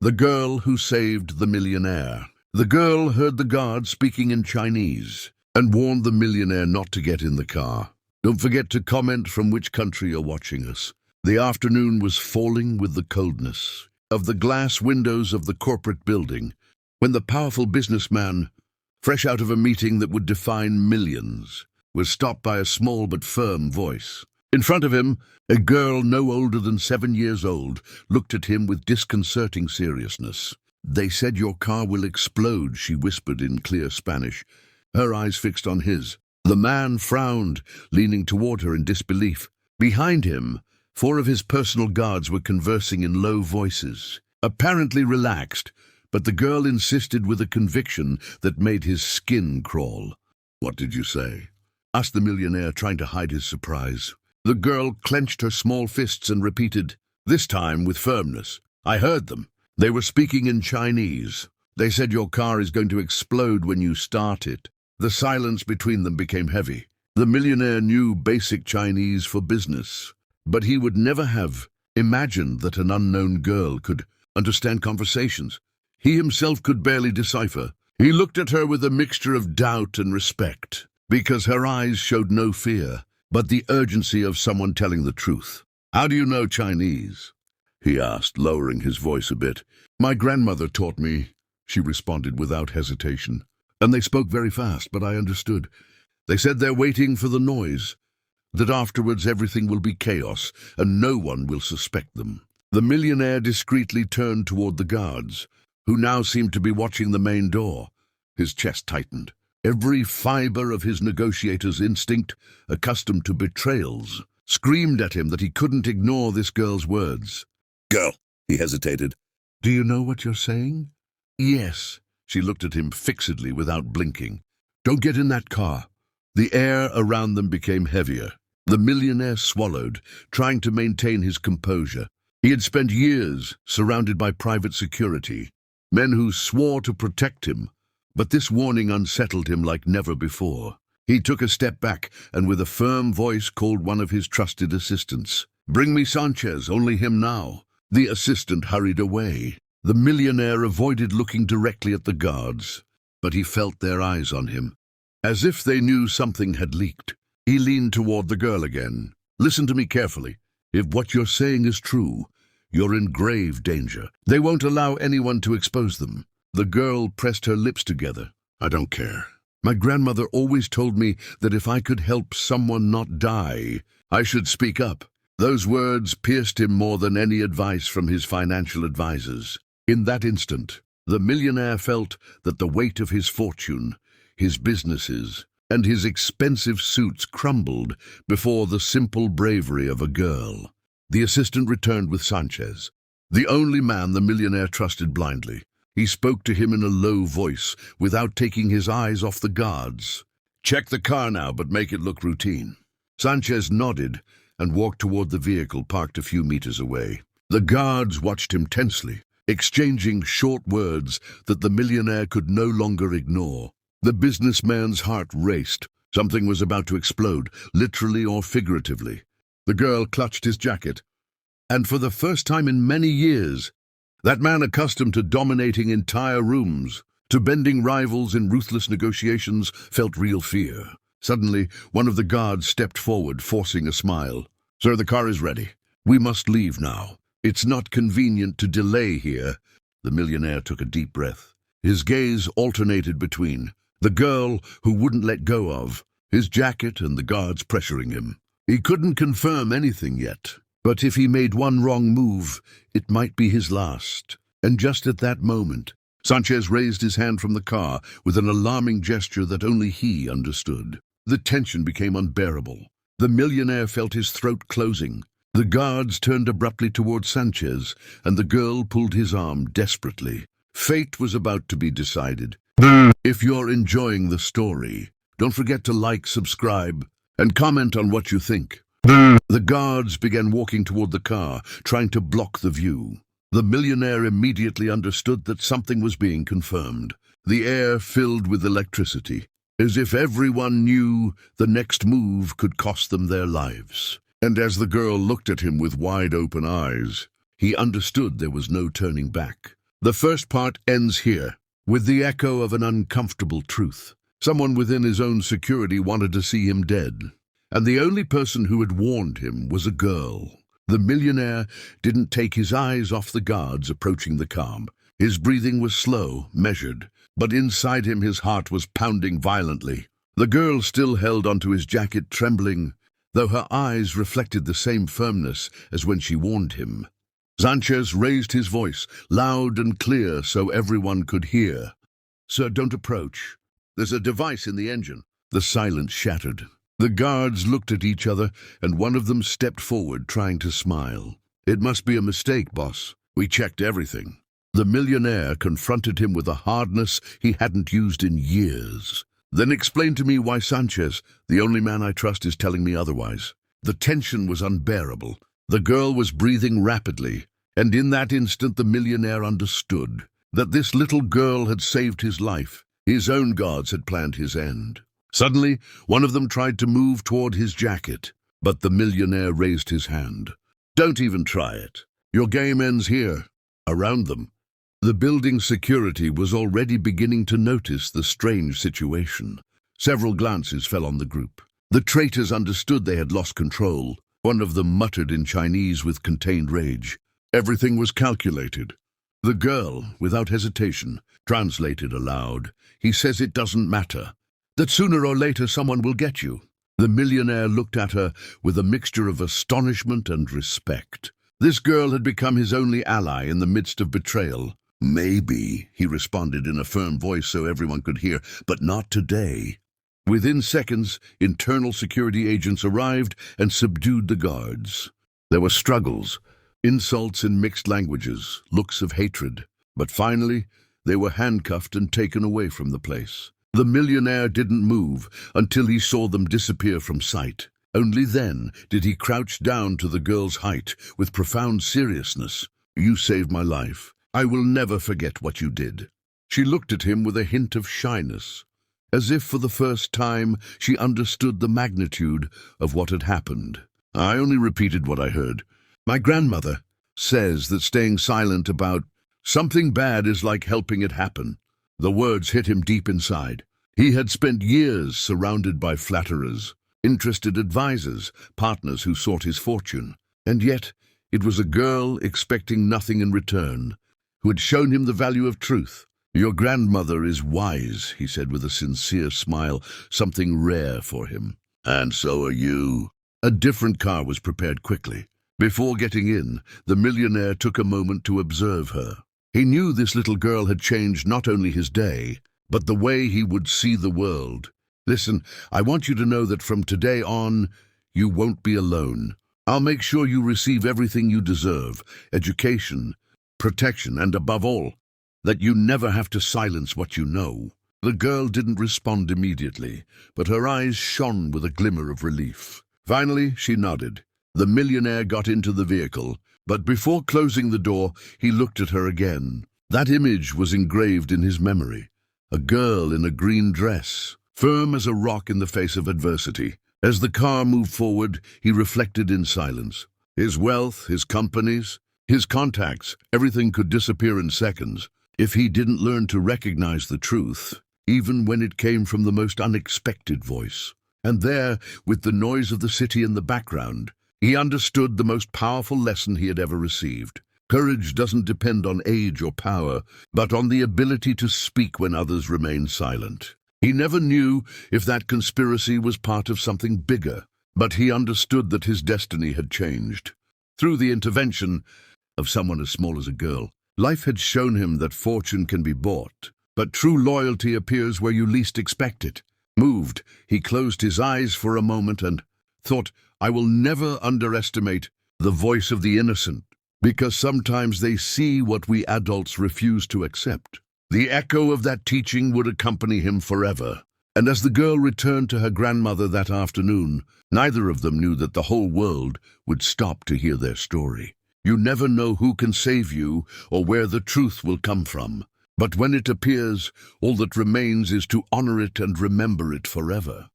The Girl Who Saved the Millionaire. The girl heard the guard speaking in Chinese and warned the millionaire not to get in the car. Don't forget to comment from which country you're watching us. The afternoon was falling with the coldness of the glass windows of the corporate building when the powerful businessman, fresh out of a meeting that would define millions, was stopped by a small but firm voice. In front of him, a girl no older than 7 years old looked at him with disconcerting seriousness. "They said your car will explode," she whispered in clear Spanish, her eyes fixed on his. The man frowned, leaning toward her in disbelief. Behind him, 4 of his personal guards were conversing in low voices, apparently relaxed, but the girl insisted with a conviction that made his skin crawl. "What did you say?" asked the millionaire, trying to hide his surprise. The girl clenched her small fists and repeated, this time with firmness, "I heard them. They were speaking in Chinese. They said your car is going to explode when you start it." The silence between them became heavy. The millionaire knew basic Chinese for business, but he would never have imagined that an unknown girl could understand conversations he himself could barely decipher. He looked at her with a mixture of doubt and respect, because her eyes showed no fear, but the urgency of someone telling the truth. "How do you know Chinese?" he asked, lowering his voice a bit. "My grandmother taught me," she responded without hesitation. "And they spoke very fast, but I understood. They said they're waiting for the noise, that afterwards everything will be chaos, and no one will suspect them." The millionaire discreetly turned toward the guards, who now seemed to be watching the main door. His chest tightened. Every fiber of his negotiator's instinct, accustomed to betrayals, screamed at him that he couldn't ignore this girl's words. "Girl," he hesitated. "Do you know what you're saying?" "Yes." She looked at him fixedly without blinking. "Don't get in that car." The air around them became heavier. The millionaire swallowed, trying to maintain his composure. He had spent years surrounded by private security, men who swore to protect him, but this warning unsettled him like never before. He took a step back and with a firm voice called one of his trusted assistants. "Bring me Sanchez, only him now." The assistant hurried away. The millionaire avoided looking directly at the guards, but he felt their eyes on him, as if they knew something had leaked. He leaned toward the girl again. "Listen to me carefully. If what you're saying is true, you're in grave danger. They won't allow anyone to expose them." The girl pressed her lips together. "I don't care. My grandmother always told me that if I could help someone not die, I should speak up." Those words pierced him more than any advice from his financial advisors. In that instant, the millionaire felt that the weight of his fortune, his businesses, and his expensive suits crumbled before the simple bravery of a girl. The assistant returned with Sanchez, the only man the millionaire trusted blindly. He spoke to him in a low voice, without taking his eyes off the guards. "Check the car now, but make it look routine." Sanchez nodded and walked toward the vehicle parked a few meters away. The guards watched him tensely, exchanging short words that the millionaire could no longer ignore. The businessman's heart raced. Something was about to explode, literally or figuratively. The girl clutched his jacket, and for the first time in many years, that man accustomed to dominating entire rooms, to bending rivals in ruthless negotiations, felt real fear. Suddenly, one of the guards stepped forward, forcing a smile. "Sir, the car is ready. We must leave now. It's not convenient to delay here." The millionaire took a deep breath. His gaze alternated between the girl who wouldn't let go of, his jacket, and the guards pressuring him. He couldn't confirm anything yet, but if he made one wrong move, it might be his last. And just at that moment, Sanchez raised his hand from the car with an alarming gesture that only he understood. The tension became unbearable. The millionaire felt his throat closing. The guards turned abruptly toward Sanchez, and the girl pulled his arm desperately. Fate was about to be decided. If you're enjoying the story, don't forget to like, subscribe, and comment on what you think. The guards began walking toward the car, trying to block the view. The millionaire immediately understood that something was being confirmed. The air filled with electricity, as if everyone knew the next move could cost them their lives. And as the girl looked at him with wide-open eyes, he understood there was no turning back. The first part ends here, with the echo of an uncomfortable truth. Someone within his own security wanted to see him dead, and the only person who had warned him was a girl. The millionaire didn't take his eyes off the guards approaching the car. His breathing was slow, measured, but inside him his heart was pounding violently. The girl still held onto his jacket, trembling, though her eyes reflected the same firmness as when she warned him. Sanchez raised his voice, loud and clear so everyone could hear. "Sir, don't approach. There's a device in the engine." The silence shattered. The guards looked at each other, and one of them stepped forward, trying to smile. "It must be a mistake, boss. We checked everything." The millionaire confronted him with a hardness he hadn't used in years. "Then explain to me why Sanchez, the only man I trust, is telling me otherwise." The tension was unbearable. The girl was breathing rapidly, and in that instant the millionaire understood that this little girl had saved his life. His own guards had planned his end. Suddenly, one of them tried to move toward his jacket, but the millionaire raised his hand. "Don't even try it. Your game ends here." Around them, the building security was already beginning to notice the strange situation. Several glances fell on the group. The traitors understood they had lost control. One of them muttered in Chinese with contained rage. Everything was calculated. The girl, without hesitation, translated aloud. "He says it doesn't matter, that sooner or later someone will get you." The millionaire looked at her with a mixture of astonishment and respect. This girl had become his only ally in the midst of betrayal. "Maybe," he responded in a firm voice so everyone could hear, "but not today." Within seconds, internal security agents arrived and subdued the guards. There were struggles, insults in mixed languages, looks of hatred. But finally, they were handcuffed and taken away from the place. The millionaire didn't move until he saw them disappear from sight. Only then did he crouch down to the girl's height with profound seriousness. "You saved my life. I will never forget what you did." She looked at him with a hint of shyness, as if for the first time she understood the magnitude of what had happened. "I only repeated what I heard. My grandmother says that staying silent about something bad is like helping it happen." The words hit him deep inside. He had spent years surrounded by flatterers, interested advisors, partners who sought his fortune. And yet, it was a girl expecting nothing in return, who had shown him the value of truth. "Your grandmother is wise," he said with a sincere smile, something rare for him. "And so are you." A different car was prepared quickly. Before getting in, the millionaire took a moment to observe her. He knew this little girl had changed not only his day, but the way he would see the world. "Listen, I want you to know that from today on, you won't be alone. I'll make sure you receive everything you deserve, education, protection, and above all, that you never have to silence what you know." The girl didn't respond immediately, but her eyes shone with a glimmer of relief. Finally, she nodded. The millionaire got into the vehicle, but before closing the door, he looked at her again. That image was engraved in his memory. A girl in a green dress, firm as a rock in the face of adversity. As the car moved forward, he reflected in silence. His wealth, his companies, his contacts, everything could disappear in seconds if he didn't learn to recognize the truth, even when it came from the most unexpected voice. And there, with the noise of the city in the background, he understood the most powerful lesson he had ever received. Courage doesn't depend on age or power, but on the ability to speak when others remain silent. He never knew if that conspiracy was part of something bigger, but he understood that his destiny had changed. Through the intervention of someone as small as a girl, life had shown him that fortune can be bought, but true loyalty appears where you least expect it. Moved, he closed his eyes for a moment and thought, "I will never underestimate the voice of the innocent, because sometimes they see what we adults refuse to accept." The echo of that teaching would accompany him forever. And as the girl returned to her grandmother that afternoon, neither of them knew that the whole world would stop to hear their story. You never know who can save you or where the truth will come from. But when it appears, all that remains is to honor it and remember it forever.